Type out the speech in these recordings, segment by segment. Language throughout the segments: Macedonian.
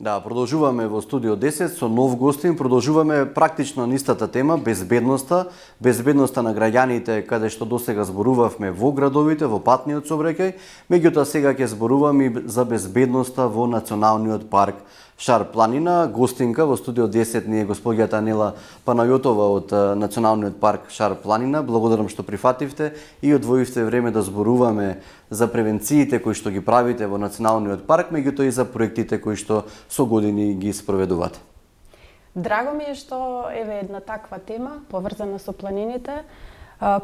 Да, продолжуваме во студио 10 со нов гостин, продолжуваме практично на истата тема, безбедноста на граѓаните, каде што досега зборувавме во градовите, во патниот сообраќај, меѓутоа сега ќе зборуваме и за безбедноста во Националниот парк Шар планина. Гостинка во студио 10 ни е госпоѓата Анела Панајотова од Националниот парк Шар планина. Благодарам што прифативте и одвоивте време да зборуваме за превенциите кои што ги правите во Националниот парк, меѓутоа и за проектите кои што со години ги спроведувате. Драго ми е што еве една таква тема поврзана со планините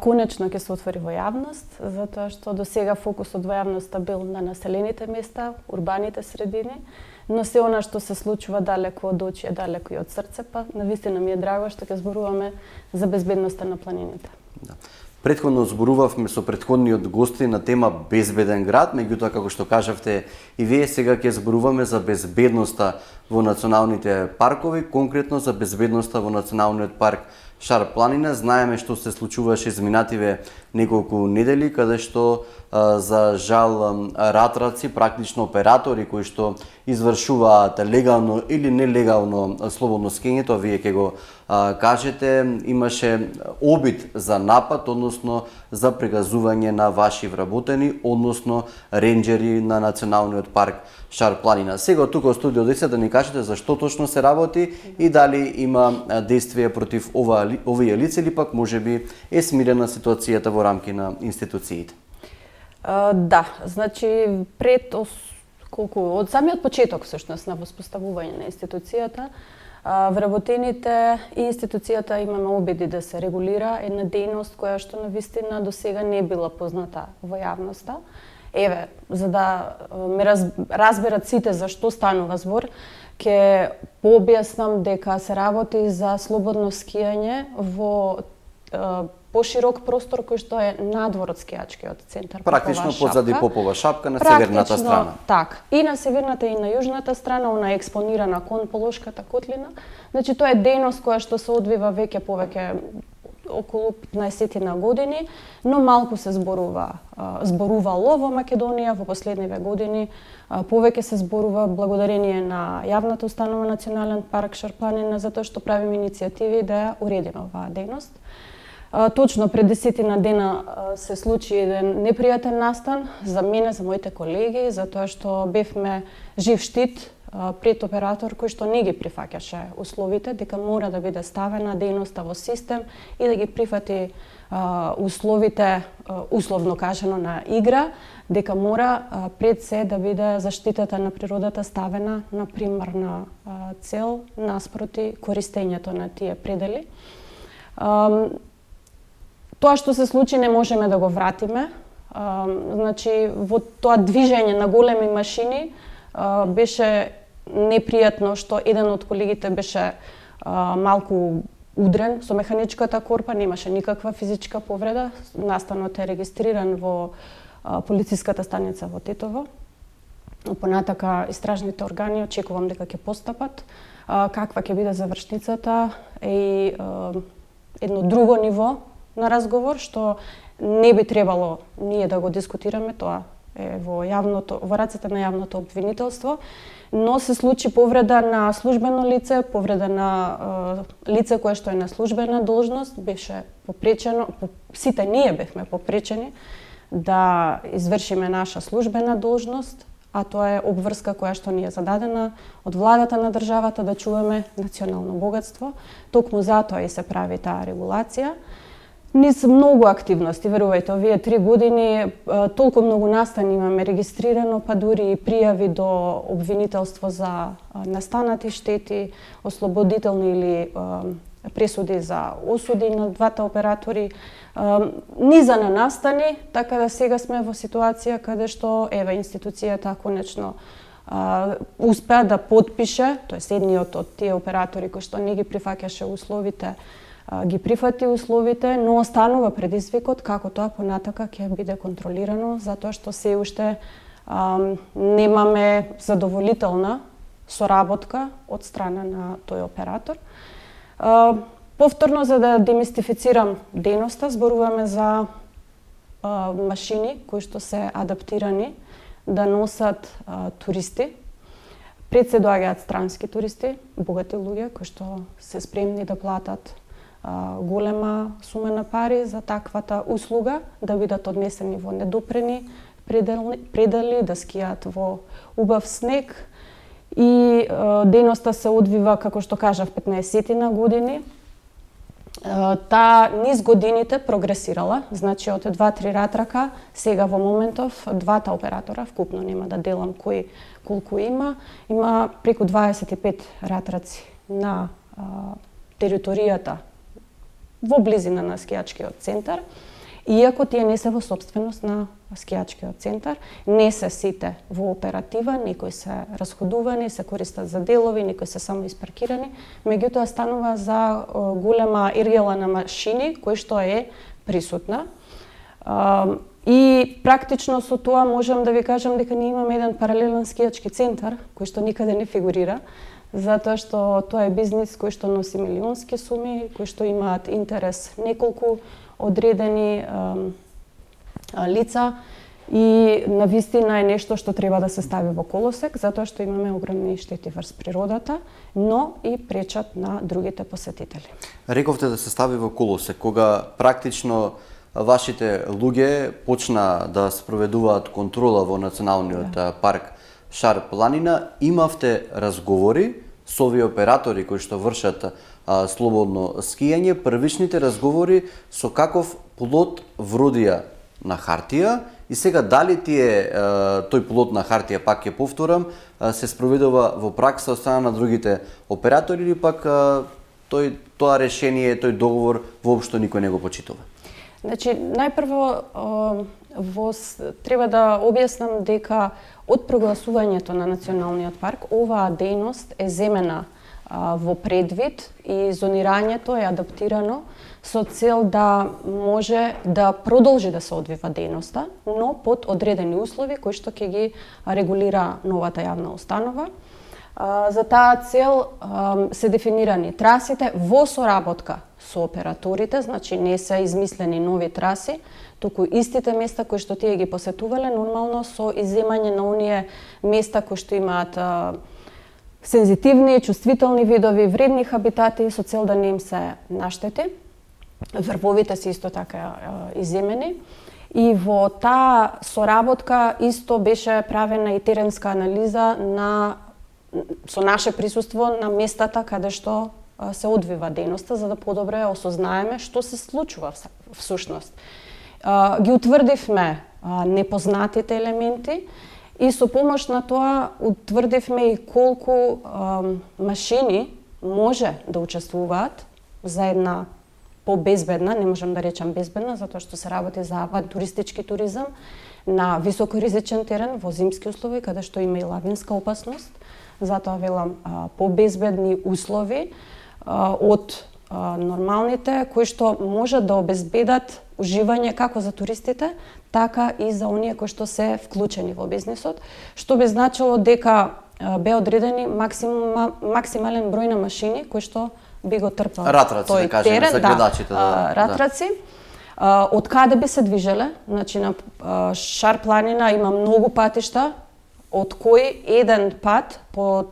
конечно ќе се отвори во јавност, затоа што досега фокусот во јавноста бил на населените места, урбаните средини, но се она што се случува далеку од очи, далеку и од срце, па навистина ми е драго што ќе зборуваме за безбедноста на планините. Да. Претходно зборувавме со претходниот гостин на тема безбеден град, меѓутоа како што кажавте и вие сега ќе зборуваме за безбедноста во националните паркови, конкретно за безбедноста во Националниот парк Шар планина. Знаеме што се случуваше изминативе неколку недели, каде што за жал ратраци, практично оператори кои што извршуваат легално или нелегално слободно скење, тоа вие ќе го кажете, имаше обид за напад, односно за прегазување на ваши вработени, односно ренџери на Националниот парк Шар планина. Сега тука во студио 10 да ни кажете за што точно се работи и дали има действија против овие лица или пак можеби е смирена ситуацијата во рамки на институциите. Да, значи од самиот почеток всушност на воспоставување на институцијата, вработените и институцијата имаме обиди да се регулира една дејност која што навистина досега не била позната во јавноста. Еве, за да ме разберат сите за што станува збор, ќе пообјаснам дека се работи за слободно скијање во поширок простор кој што е надвор од скијачкиот центар. Практично позади Попова шапка на северната страна. Так, и на северната и на јужната страна, она е експонирана кон Полошката котлина. Значи тоа е дејност која што се одвива повеќе околу 15 на години, но малку се зборувало во Македонија во последниве години. Повеќе се зборува благодарение на јавната установа Национален парк Шар планина, затоа што правиме иницијативи да ја уредиме оваа дејност. Точно пред 10 дена се случи еден непријатен настан за мене, за моите колеги, затоа што бевме жив штит пред оператор кој што не ги прифаќаше условите, дека мора да биде ставена дејноста во систем и да ги прифати условите, условно кажано, на игра, дека мора пред се да биде заштитата на природата ставена на примарна цел наспроти користењето на тие предели. Тоа што се случи не можеме да го вратиме. Значи, во тоа движење на големи машини беше непријатно што еден од колегите беше малку удрен со механичката корпа, немаше никаква физичка повреда. Настанот е регистриран во полициската станица во Тетово. Понатака истражните органи очекувам дека ќе постапат. Каква ќе биде завршницата и едно друго ниво на разговор што не би требало ние да го дискутираме, тоа е во рацете на јавното обвинителство, но се случи повреда на службено лице, повреда на лице кое што е на службена должност, беше попречено, сите ние бевме попречени да извршиме наша службена должност, а тоа е обврска која што ни е зададена од владата на државата да чуваме национално богатство. Токму затоа и се прави таа регулација. Низ многу активности, верувајте, овие 3 години толку многу настани имаме регистрирано, па дури и пријави до обвинителство за настанати штети, ослободителни или пресуди за осуди на двата оператори, низа на настани, така да сега сме во ситуација каде што еве институцијата конечно успеа да потпише, тоест едниот од тие оператори кои што не ги прифаќаше условите, ги прифати условите, но останува предизвикот како тоа понатака ќе биде контролирано, затоа што се уште немаме задоволителна соработка од страна на тој оператор. Повторно, за да демистифицирам дејноста, зборуваме за машини кои што се адаптирани да носат туристи. Пред се доаѓаат странски туристи, богати луѓе кои што се спремни да платат голема сума на пари за таквата услуга, да бидат однесени во недопрени предели, да скијат во убав снег. И дејноста се одвива, како што кажав, 15 години. Таа низ годините прогресирала, значи од 2-3 ратрака, сега во моментов двата оператора, вкупно нема да делам кој колку има преку 25 ратраци на територијата во близина на скијачкиот центар, иако тие не се во собственост на скијачкиот центар, не се сите во оператива, некои се расходувани, се користат за делови, некои се само испаркирани, меѓутоа станува за голема ергела на машини кој што е присутна. И практично со тоа можам да ви кажам дека ние имаме еден паралелен скијачки центар кој што никаде не фигурира, затоа што тоа е бизнис кој што носи милионски суми, кои што имаат интерес неколку одредени лица и навистина е нешто што треба да се стави во колосек, затоа што имаме огромни штети врз природата, но и пречат на другите посетители. Рековте да се стави во колосек, кога практично вашите луѓе почна да спроведуваат контрола во националниот парк Шар планина, имавте разговори со овие оператори кои што вршат слободно скијање, првичните разговори со каков плод вродија на хартија и сега дали тој плод на хартија, пак ќе повторам, се спроведува во пракса од страна на другите оператори или пак тоа решение, тој договор воопшто никој не го почитува? Значи, најпрво треба да објаснам дека од прогласувањето на националниот парк оваа дејност е земена во предвид и зонирањето е адаптирано со цел да може да продолжи да се одвива дејноста, но под одредени услови кои што ќе ги регулира новата јавна установа. За таа цел се дефинирани трасите во соработка со операторите, значи не се измислени нови траси, туку истите места кои што тие ги посетувале, нормално со изземање на оние места кои што имаат сензитивни, чувствителни видови, вредни хабитати, со цел да не им се наштети. Врвовите се исто така изземени. И во таа соработка исто беше правена и теренска анализа со наше присуство на местата каде што се одвива дејноста, за да подобре осознаеме што се случува всушност. Ги утврдивме непознатите елементи и со помош на тоа утврдивме и колку машини може да учествуваат за една побезбедна, не можам да речам безбедна, затоа што се работи за авантуристички туризам на високоризичен терен во зимски услови, каде што има и лавинска опасност. Затоа велам побезбедни услови од нормалните, кои што можат да обезбедат уживање како за туристите, така и за оние кои што се вклучени во бизнисот, што би значило дека бе одредени максимален број на машини кои што би го трпал ратраци, тој да кажем, терен, за гледачите, ратраци. Од каде би се движеле? Значи на Шар планина има многу патишта, од кој еден пат по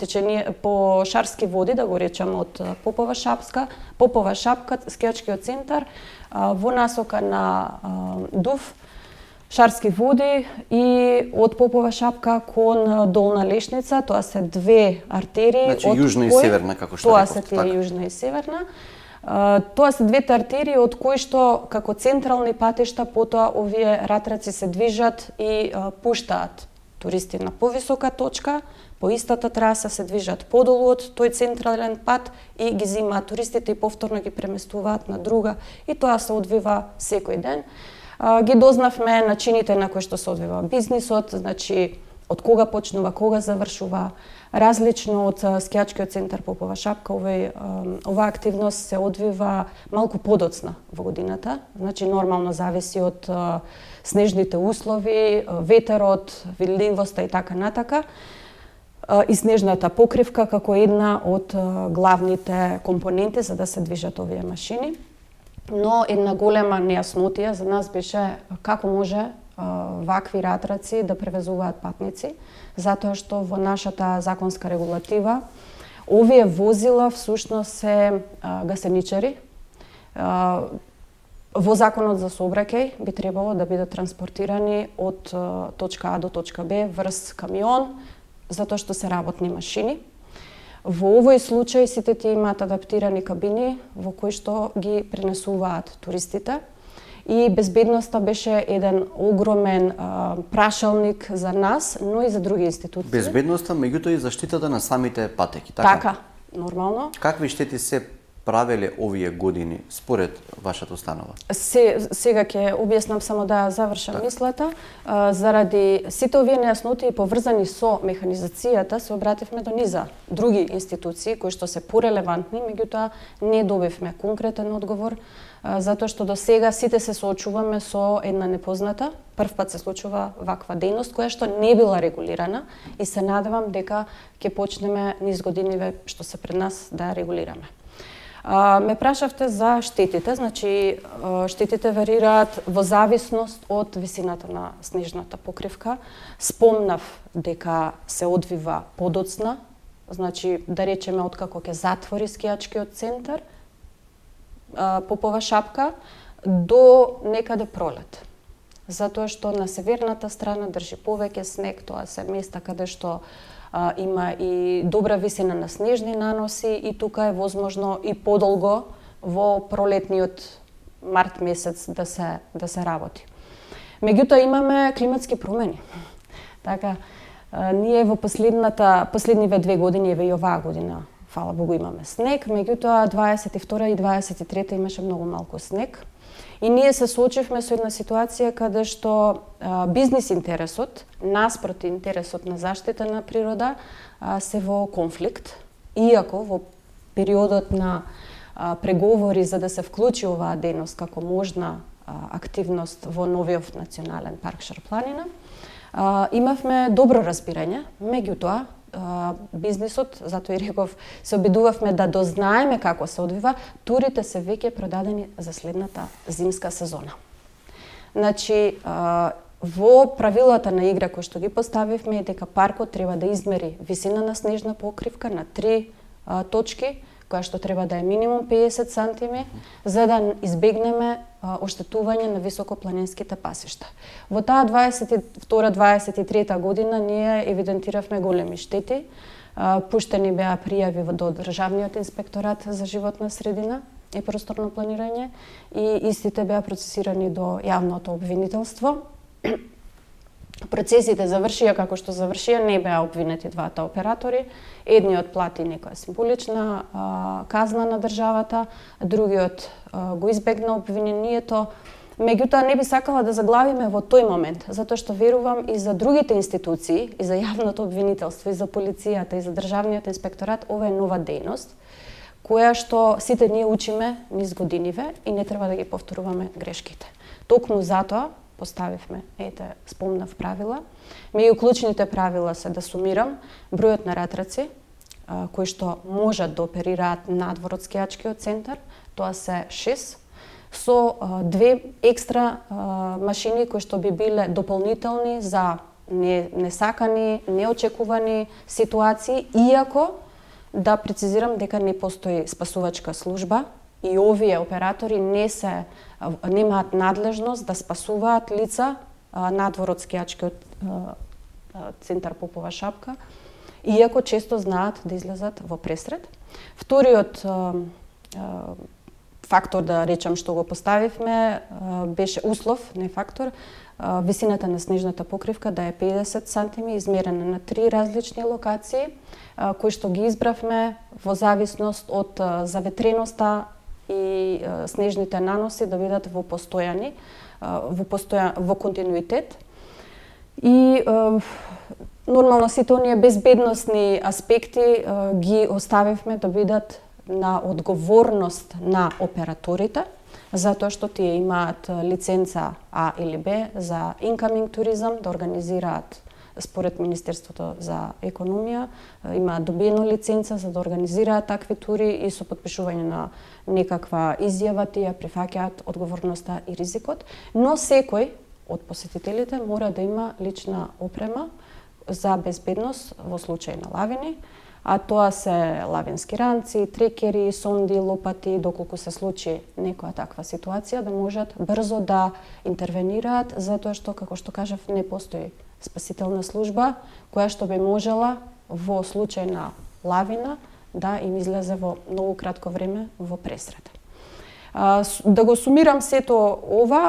Шарски води, да го речам, од Попова шапка, скијачкиот центар, во насока на Дув, Шарски води и од Попова шапка кон Долна Лешница, тоа се две артерии. Значи јужна и северна, како што тоа рековте. Тоа се тие јужна и северна. Тоа се двете артерии од кои што како централни патишта потоа овие ратраци се движат и пуштаат туристи на повисока точка, по истата траса се движат подолу од тој централен пат и ги земаат туристите и повторно ги преместуваат на друга и тоа се одвива секој ден. Ги дознавме начините на кои што се одвива бизнисот, значи од кога почнува, кога завршува. Различно од скијачкиот центар Попова шапка, оваа активност се одвива малку подоцна во годината, значи нормално зависи од снежните услови, ветерот, видливоста и така натака. И снежната покривка како една од главните компоненти за да се движат овие машини. Но една голема нејаснотија за нас беше како може вакви ратраци да превезуваат патници, затоа што во нашата законска регулатива овие возила всушност се гасеничари. Во Законот за сообраќај би требало да бидат транспортирани од точка А до точка Б врз камион, затоа што се работни машини. Во овој случај сите тие имаат адаптирани кабини во кои што ги пренесуваат туристите и безбедноста беше еден огромен прашалник за нас, но и за други институции. Безбедноста, меѓутоа и заштитата на самите патеки, така? Така, нормално. Какви штети се правеле овие години според вашата установа? Сега ќе објаснам само да завршам мислата. Заради сите овие нејаснотии поврзани со механизацијата се обративме до низа други институции кои што се порелевантни, меѓутоа не добивме конкретен одговор, затоа што до сега сите се соочуваме со една непозната. Прв пат се случува ваква дејност која што не била регулирана и се надевам дека ќе почнеме низ годиниве што се пред нас да ја регулираме. Ме прашавте за штетите, значи штетите варираат во зависност од висината на снежната покривка. Спомнав дека се одвива подоцна, значи да речеме откако ќе затвори скијачкиот центар Попова шапка до некаде пролет. Затоа што на северната страна држи повеќе снег, тоа се места каде што има и добра висина на снежни наноси и тука е возможно и подолго во пролетниот март месец да се работи. Меѓутоа имаме климатски промени. Така, ние во последниве 2 години, еве и оваа година, фала Богу, имаме снег, меѓутоа 22 и 23 имаше многу малку снег. И ние се соочивме со една ситуација каде што бизнис интересот, наспроти интересот на заштита на природа, се во конфликт. Иако во периодот на преговори за да се вклучи оваа дејност како можна активност во новиот национален парк Шарпланина, имавме добро разбирање, меѓутоа бизнисот, затоа и реков, се обидувавме да дознаеме како се одвива, турите се веќе продадени за следната зимска сезона. Значи, во правилата на игра кои што ги поставивме е дека паркот треба да измери висина на снежна покривка на 3 точки, која што треба да е минимум 50 сантими, за да избегнеме оштетување на високопланинските пасишта. Во таа 22-23 година ние евидентиравме големи штети. Пуштени беа пријави до Државниот инспекторат за животна средина и просторно планирање и истите беа процесирани до јавното обвинителство. Процесите завршија како што завршија, не беа обвинети двата оператори. Едниот плати некоја символична казна на државата, другиот го избегна обвинението. Меѓутоа не би сакала да заглавиме во тој момент, затоа што верувам и за другите институции, и за јавното обвинителство, и за полицијата, и за Државниот инспекторат, ова е нова дејност, која што сите ние учиме низ годиниве и не треба да ги повторуваме грешките. Токму затоа поставивме, спомнав правила. Меѓу клучните правила се, да сумирам, бројот на ратраци кои што можат да оперираат надвор од скијачкиот центар, тоа се 6, со 2 екстра машини кои што би биле дополнителни за несакани, неочекувани ситуации, иако да прецизирам дека не постои спасувачка служба и овие оператори немаат надлежност да спасуваат лица надвор од скијачкиот центар Попова шапка, иако често знаат да излезат во пресред. Вториот фактор, да речам, што го поставивме, беше услов, не фактор, висината на снежната покривка да е 50 сантими, измерена на 3 различни локации, кои што ги избравме во зависност од заветреноста и снежните наноси да бидат во континуитет. И нормално сите оние безбедносни аспекти ги оставивме да бидат на одговорност на операторите, затоа што тие имаат лиценца А или Б за incoming туризам, да организираат според Министерството за економија, имаат добиено лиценца за да организираат такви тури и со потпишување на некаква изјава тие прифаќаат одговорноста и ризикот, но секој од посетителите мора да има лична опрема за безбедност во случај на лавини, а тоа се лавински ранци, трекери, сонди, лопати, доколку се случи некоја таква ситуација, да можат брзо да интервенираат, затоа што, како што кажав, не постои спасителна служба која што би можела во случај на лавина да им излезе во многу кратко време во пресрета. Да го сумирам сето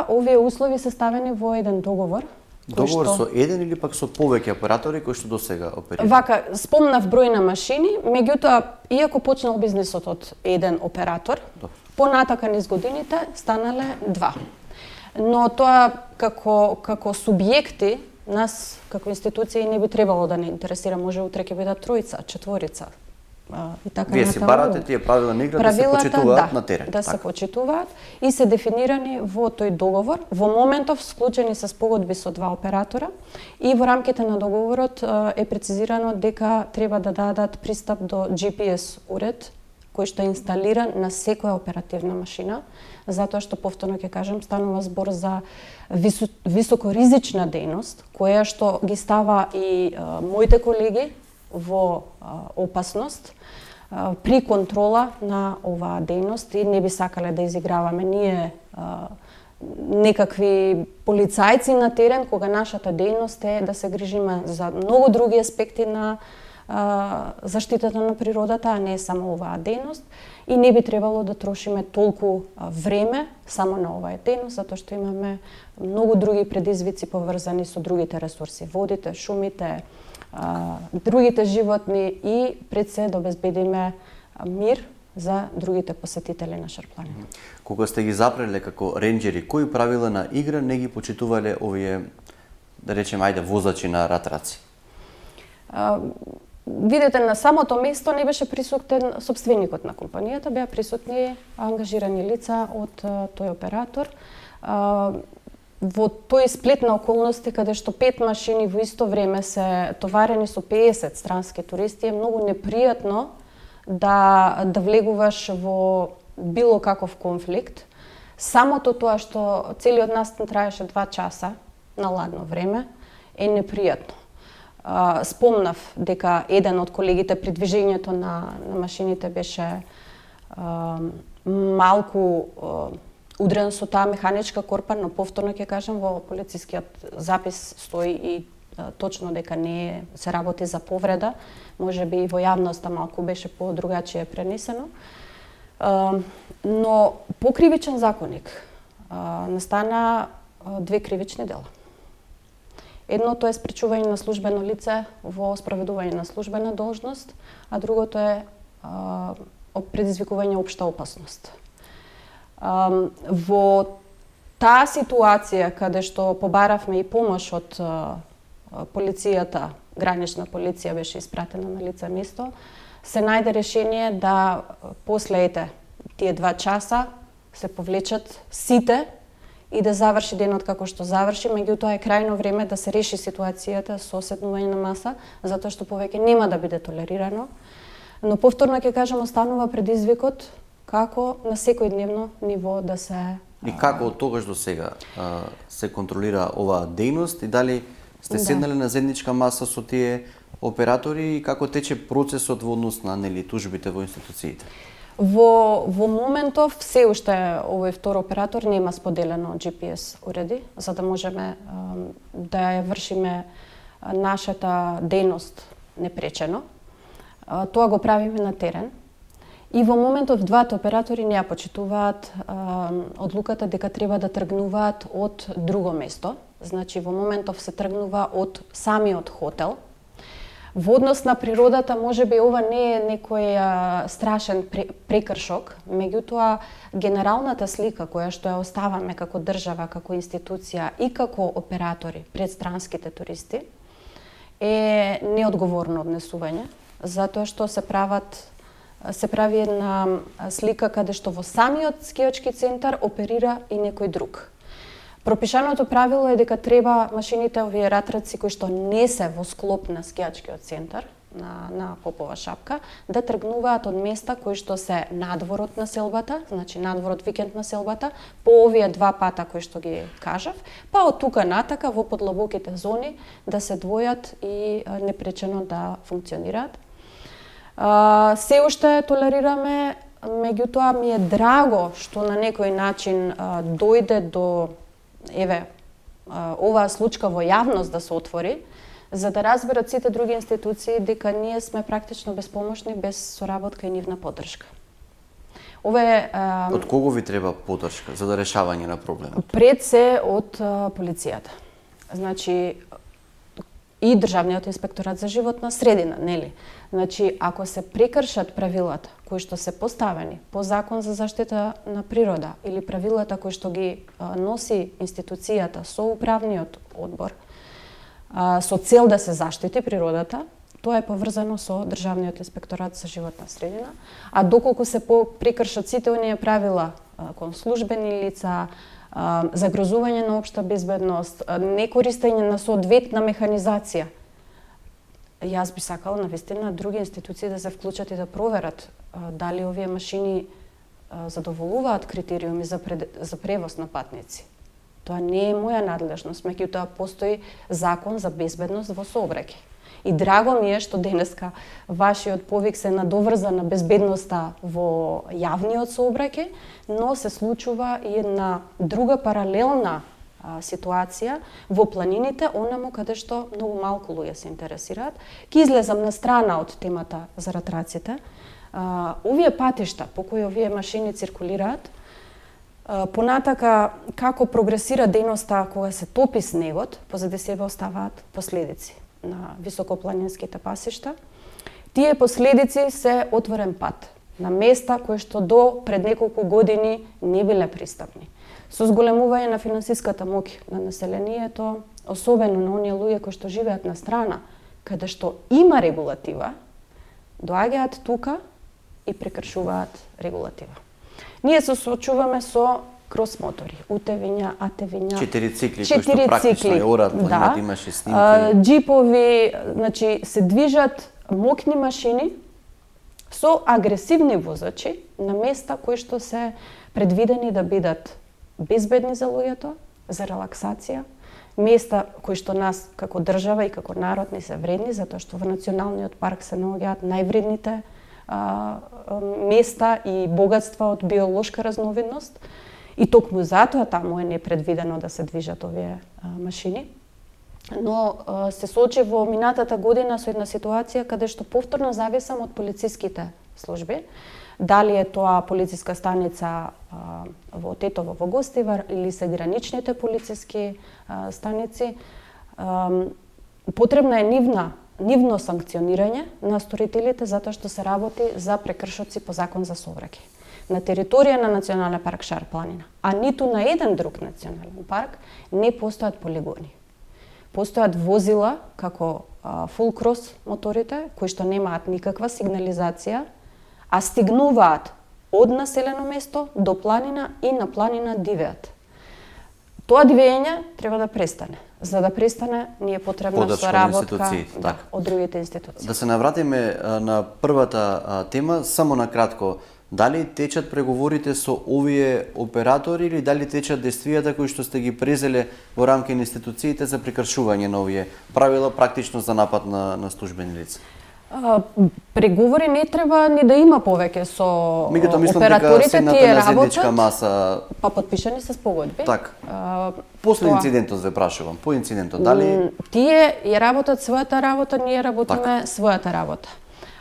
овие услови се ставени во еден договор. Договор со еден или пак со повеќе оператори кои што досега оперираат? Вака, спомнав број на машини, меѓутоа, иако почнал бизнисот од еден оператор, понатака низ годините станале 2. Но тоа како субјекти, нас како институции не би требало да не интересира, може утре ќе бидат 3, 4. И така Вие си барате тие правила на игра да се почитуваат на терен. Да се почитуваат и се дефинирани во тој договор. Во моментов склучени се спогодби со 2 оператора и во рамките на договорот е прецизирано дека треба да дадат пристап до GPS уред кој што е инсталиран на секоја оперативна машина, затоа што повторно ќе кажам станува збор за високоризична дејност која што ги става и моите колеги во опасност при контрола на оваа дејност и не би сакале да изиграваме ние некакви полицајци на терен, кога нашата дејност е да се грижиме за многу други аспекти на заштитата на природата, а не само оваа дејност. И не би требало да трошиме толку време само на оваа дејност, затоа што имаме многу други предизвици поврзани со другите ресурси, водите, шумите, другите животни и пред се да обезбедиме мир за другите посетители на Шарпланина. Кога сте ги запреле како ренџери, кои правила на игра не ги почитувале овие, да речем, возачи на ратраци? Видете, на самото место не беше присутен собственикот на компанијата, беа присутни ангажирани лица од тој оператор. Во тој сплет на околности каде што 5 машини во исто време се товарени со 50 странски туристи, е многу непријатно да влегуваш во било каков конфликт. Самото тоа што целиот настан траеше 2 часа на ладно време е непријатно. Спомнав дека еден од колегите при движењето на машините беше малку удрен со таа механичка корпа, но повторно ќе кажам во полицискиот запис стои и точно дека не се работи за повреда, можеби и во јавноста малку беше по-другачие пренесено. Но по кривичен законник настана 2 кривични дела. Едното е спречување на службено лице во спроведување на службена должност, а другото е предизвикување општа опасност. Во таа ситуација каде што побаравме и помош од полицијата, гранична полиција беше испратена на лице место, се најде решение да после тие 2 часа се повлечат сите и да заврши денот како што заврши, меѓутоа е крајно време да се реши ситуацијата со седнување на маса, затоа што повеќе нема да биде толерирано. Но повторно ќе кажам, останува предизвикот како на секојдневно ниво да се... И како од тогаш до сега се контролира оваа дејност и дали сте седнале на заедничка маса со тие оператори и како тече процесот во однос на тужбите во институциите? Во моментов се уште овој втор оператор нема споделено GPS уреди, за да можеме да ја вршиме нашата дејност непречено. Тоа го правиме на терен. И во моментов двата оператори не ја почитуваат одлуката дека треба да тргнуваат од друго место. Значи во моментов се тргнува од самиот хотел. Во однос на природата, можеби ова не е некој страшен прекршок, меѓутоа генералната слика која што ја оставаме како држава, како институција и како оператори пред странските туристи е неодговорно однесување, затоа што се прави една слика каде што во самиот скијачки центар оперира и некој друг. Пропишаното правило е дека треба машините, овие ратраци кои што не се во склоп на скијачкиот центар, на Попова шапка, да тргнуваат од места кои што се надвор од населбата, значи надвор од викенд населбата, по овие два пата кои што ги кажав, па од тука натака во подлабоките зони да се двојат и непречено да функционираат. Се уште толерираме, меѓутоа ми е драго што на некој начин дојде до оваа случка во јавност да се отвори, за да разберат сите други институции дека ние сме практично безпомошни, без соработка и нивна поддршка. Од кого ви треба поддршка за да решавање на проблемот? Пред се од полицијата. Значи, и Државниот инспекторат за животна средина, нели? Значи, ако се прекршат правилата кои што се поставени по Закон за заштита на природа или правилата кои што ги носи институцијата со управниот одбор, со цел да се заштити природата, тоа е поврзано со Државниот инспекторат за животна средина, а доколку се прекршат сите оние правила кон службени лица, загрозување на општа безбедност, некористење на соодветна механизација, јас би сакала навистина други институции да се вклучат и да проверат дали овие машини задоволуваат критериуми за превоз на патници. Тоа не е моја надлежност, меѓутоа постои Закон за безбедност во сообраќај. И драго ми е што денеска вашиот повик се надоврза на безбедноста во јавниот сообраќај, но се случува и една друга паралелна ситуација во планините, онаму каде што многу малку луѓе се интересираат. Ке излезам на страна од темата за ратраците. Овие патишта по кои овие машини циркулираат, понатака како прогресира дејноста кога се топи снегот, позади себе оставаат последици на високопланинските пасишта. Тие последици се отворен пат на места кои што до пред неколку години не биле пристапни. Со зголемување на финансиската моќ на населението, особено на оние луѓе кои што живеат на страна, каде што има регулатива, доаѓаат тука и прекршуваат регулатива. Ние се соочуваме со крос-мотори, утевиња, атевиња, 4 цикли кои што практично е орат, планината имаше снимки. Джипови, значи се движат мокни машини со агресивни возачи на места кои што се предвидени да бидат безбедни за луѓето, за релаксација, места кои што нас како држава и како народ ни се вредни, затоа што во националниот парк се наоѓаат највредните места и богатства од биолошка разновидност. И токму затоа таму е непредвидено да се движат овие машини. Но се соочи во минатата година со една ситуација каде што повторно зависам од полициските служби. Дали е тоа полициска станица во Тетово во Гостивар или се граничните полициски станици, потребна е нивно санкционирање на сторителите затоа што се работи за прекршоци по Закон за сообраќај на територија на Национален парк Шар планина, а ниту на еден друг национален парк не постојат полигони. Постојат возила како фул крос моторите кои што немаат никаква сигнализација, а стигнуваат од населено место до планина и на планина дивеат. Тоа дивење треба да престане. За да престане, ни е потребна соработка од другите институции. Да се навратиме на првата тема, само на кратко. Дали течат преговорите со овие оператори или дали течат действијата кои што сте ги презеле во рамки на институциите за прекршување на овие правила практично за напад на службени лица? Преговори не треба ни да има повеќе со операторите, тие работат. Маса... Па подпишани се спогодби. Так. После инцидентот ве прашувам, по инцидентот дали тие ја работат својата работа, ние работиме својата работа.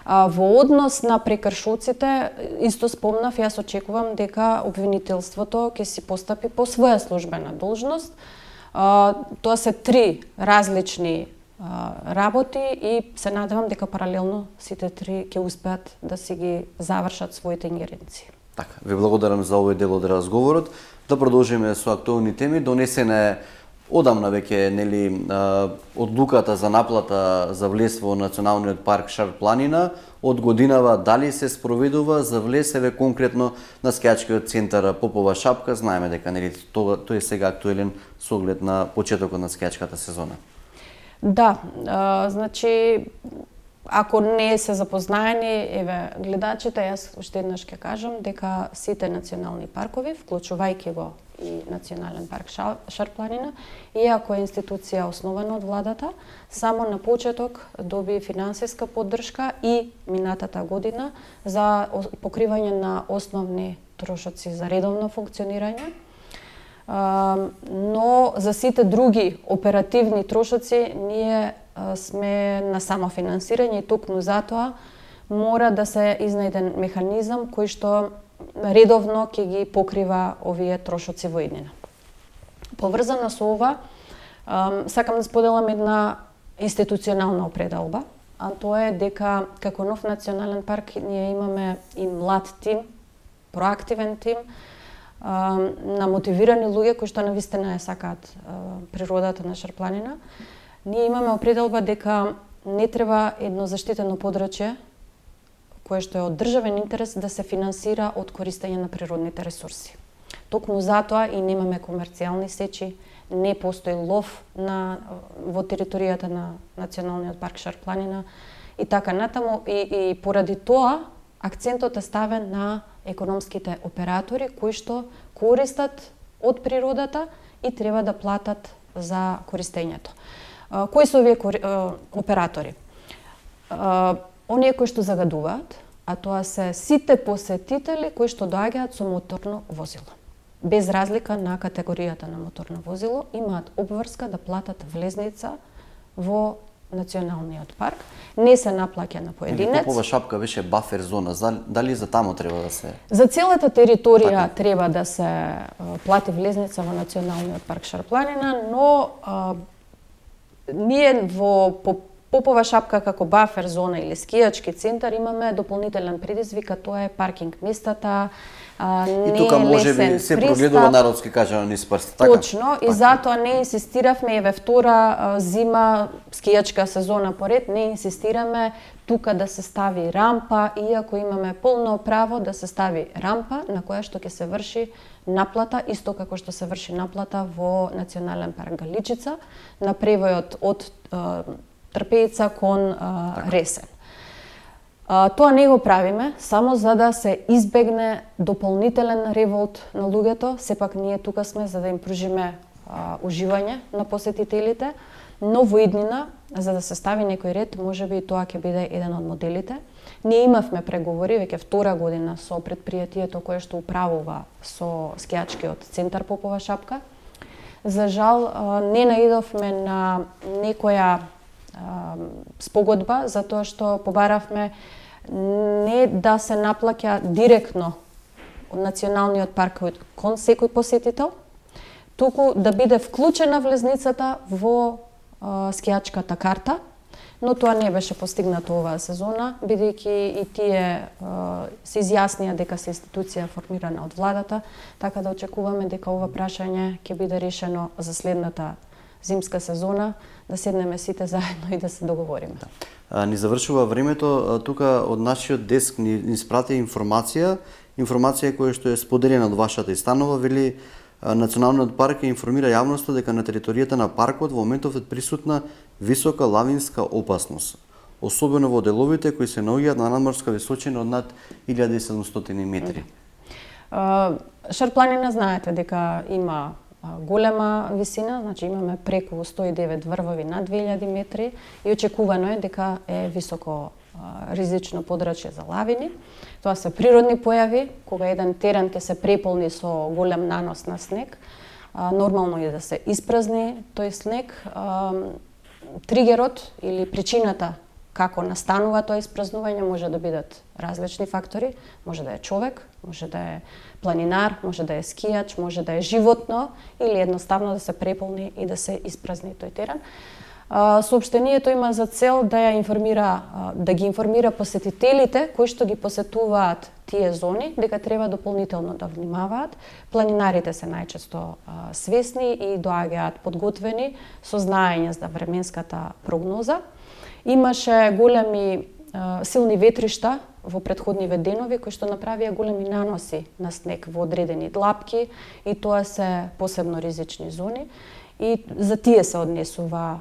Во однос на прекршоците, исто спомнав, јас очекувам дека обвинителството ќе си постапи по своја службена должност. Тоа се 3 различни работи и се надевам дека паралелно сите 3 ќе успеат да си ги завршат своите ингеренции. Така, ви благодарам за овој дел од разговорот. Да продолжиме со актуелни теми. Донесена е одамна веќе одлуката за наплата за влез во Националниот парк Шар планина. Од годинава дали се спроведува за влез конкретно на скијачкиот центар Попова шапка. Знаеме дека тој е сега актуелен со оглед на почетокот на скијачката сезона. Да, значи Ако не се запознаени, еве гледачите, јас уште еднаш ќе кажам дека сите национални паркови, вклучувајќи го и Национален парк Шарпланина, иако е институција основана од владата, само на почеток доби финансиска поддршка и минатата година за покривање на основни трошоци за редовно функционирање. Но за сите други оперативни трошоци ние сме на самофинансирање и токму затоа мора да се изнајде механизам кој што редовно ќе ги покрива овие трошоци во иднина. Поврзано со ова, сакам да споделам една институционална определба, а тоа е дека како нов национален парк ние имаме и млад тим, проактивен тим, на мотивирани луѓе кои што навистина ја сакаат природата на Шарпланина. Ние имаме определба дека не треба едно заштитено подрачје кое што е од државен интерес да се финансира од користење на природните ресурси. Токму затоа и немаме комерцијални сечи, не постои лов во територијата на Националниот парк Шарпланина и така натаму и поради тоа акцентот е ставен на економските оператори кои што користат од природата и треба да платат за користењето. Кои се овие оператори? Оние кои што загадуваат, а тоа се сите посетители кои што доаѓаат со моторно возило. Без разлика на категоријата на моторно возило, имаат обврска да платат влезница во Националниот парк. Не се наплаќа на поединец. Попова шапка беше бафер зона. Дали за тамо треба да се... За целата територија треба да се плати влезница во Националниот парк Шарпланина, но ние во Попова шапка како бафер зона или скијачки центар имаме дополнителен предизвик, а тоа е паркинг местата, и тука може би се прогледува народски кажано низ прст, така? Точно, и затоа не инсистиравме, еве втора зима, скијачка сезона поред, не инсистираме тука да се стави рампа, иако имаме полно право да се стави рампа на која што ќе се врши наплата, исто како што се врши наплата во Национален парк Галичица, на превојот од Трпејица кон Ресен. Тоа не го правиме само за да се избегне дополнителен револт на луѓето, сепак ние тука сме за да им пружиме уживање на посетителите, но во иднина, за да се стави некој ред, можеби тоа ќе биде еден од моделите. Ние имавме преговори веќе втора година со претпријатието кое што управува со скијачкиот центар Попова шапка. За жал, не наидовме на некоја спогодба, затоа што побаравме не да се наплаќа директно од Националниот парк кон секој посетител, туку да биде вклучена влезницата во скијачката карта, но тоа не беше постигнато оваа сезона, бидејќи и тие се изјаснија дека се институција формирана од владата, така да очекуваме дека ова прашање ќе биде решено за следната зимска сезона, да седнеме сите заедно и да се договориме. Ни завршува времето, тука од нашиот деск ни испрати информација која што е споделена од вашата истанова, вели Националниот парк ја информира јавноста дека на територијата на паркот во моментов е присутна висока лавинска опасност, особено во деловите кои се наоѓаат на надморска височина од над 1700 метри. Шарпланина знаете дека има голема висина, значи имаме преку 109 врвови над 2000 метри и очекувано е дека е високо ризично подрачје за лавини. Тоа се природни појави, кога еден терен ќе се преполни со голем нанос на снег, нормално е да се испразни тој снег. Тригерот или причината како настанува тоа испразнување може да бидат различни фактори, може да е човек, може да е планинар, може да е скијач, може да е животно или едноставно да се преполни и да се испразни тој терен. Соопштението има за цел да ги информира посетителите кои што ги посетуваат тие зони дека треба дополнително да внимаваат. Планинарите се најчесто свесни и доаѓаат подготвени со знаење за временската прогноза. Имаше големи силни ветришта во претходниве денови кои што направија големи наноси на снег во одредени длапки и тоа се посебно ризични зони и за тие се однесува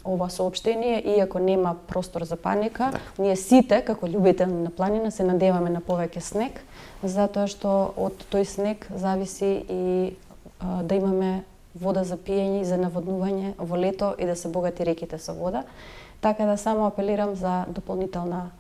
ова соопштение, иако нема простор за паника. Ние сите, како љубители на планина, се надеваме на повеќе снег, затоа што од тој снег зависи и да имаме вода за пиење и за наводнување во лето и да се богати реките со вода. Така да само апелирам за дополнителна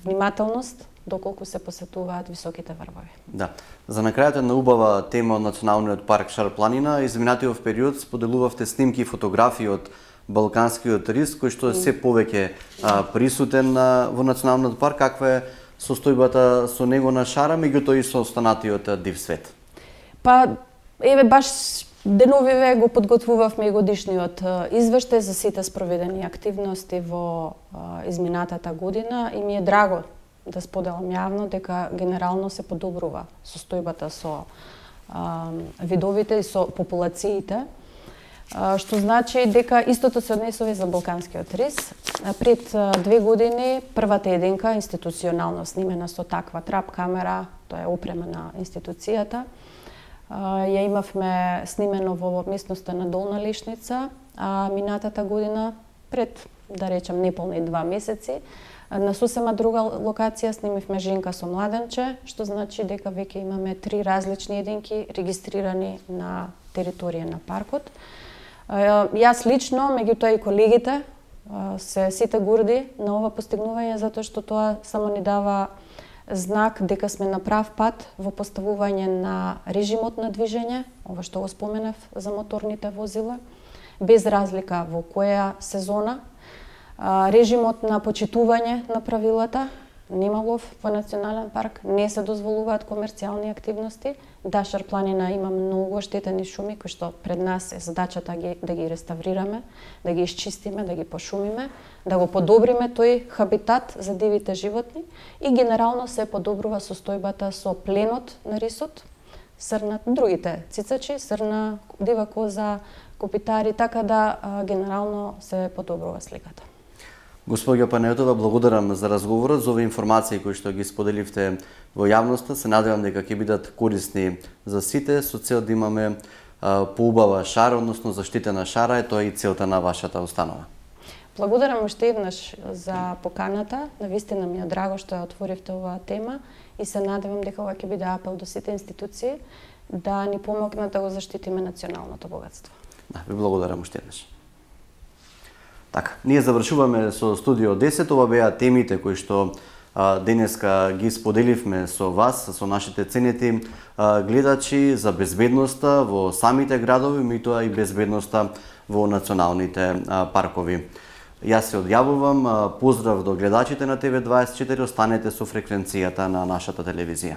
внимателност доколку се посетуваат високите врвови. Да. За на крајот една убава тема од Националниот парк Шар планина, изминатиот период споделувавте снимки и фотографии од балканскиот рис, кој што е се повеќе присутен во Националниот парк. Каква е состојбата со него на Шара, меѓутоа и со останатиот див свет? Па, еве баш деновиве го подготвувавме и годишниот извештај за сите спроведени активности во изминатата година и ми е драго да споделам јавно дека генерално се подобрува состојбата со видовите и со популациите, што значи дека истото се однесува и за балканскиот рис. Пред 2 години првата единка институционално снимена со таква трап камера, тоа е опрема на институцијата, ја имавме снимено во местноста на Долна Лишница, а минатата година, пред, да речем, неполни 2 месеци, на сосема друга локација снимивме женка со младенче, што значи дека веќе имаме 3 различни единки регистрирани на територија на паркот. Јас лично, меѓутоа и колегите, се сите горди на ова постигнување, затоа што тоа само ни дава знак дека сме на прав пат во поставување на режимот на движење, ова што го споменав за моторните возила, без разлика во која сезона. Режимот на почитување на правилата, нема лов во Национален парк, не се дозволуваат комерцијални активности. Да, Шар планина има многу оштетени шуми кои што пред нас е задачата да ги реставрираме, да ги исчистиме, да ги пошумиме, да го подобриме тој хабитат за дивите животни и генерално се подобрува состојбата со пленот на рисот, срнат, другите цицачи, срна, дива коза, копитари, така да генерално се подобрува сликата. Господја Панајотова, благодарам за разговорот, за овие информации кои што ги споделивте во јавноста. Се надевам дека ќе бидат корисни за сите, со цел да имаме поубава Шара, односно заштитена Шара, е тоа и целта на вашата установа. Благодарам уште еднаш за поканата. Навистина ми е драго што ја отворивте оваа тема и се надевам дека ова ќе биде апел до сите институции да ни помогнат да го заштитиме националното богатство. Да, ви благодарам уште еднаш. Така, ние завршуваме со Студио 10. Ова беа темите кои што денеска ги споделивме со вас, со нашите ценети гледачи за безбедноста во самите градови, меѓутоа и безбедноста во националните паркови. Јас се одјавувам, поздрав до гледачите на ТВ24, останете со фреквенцијата на нашата телевизија.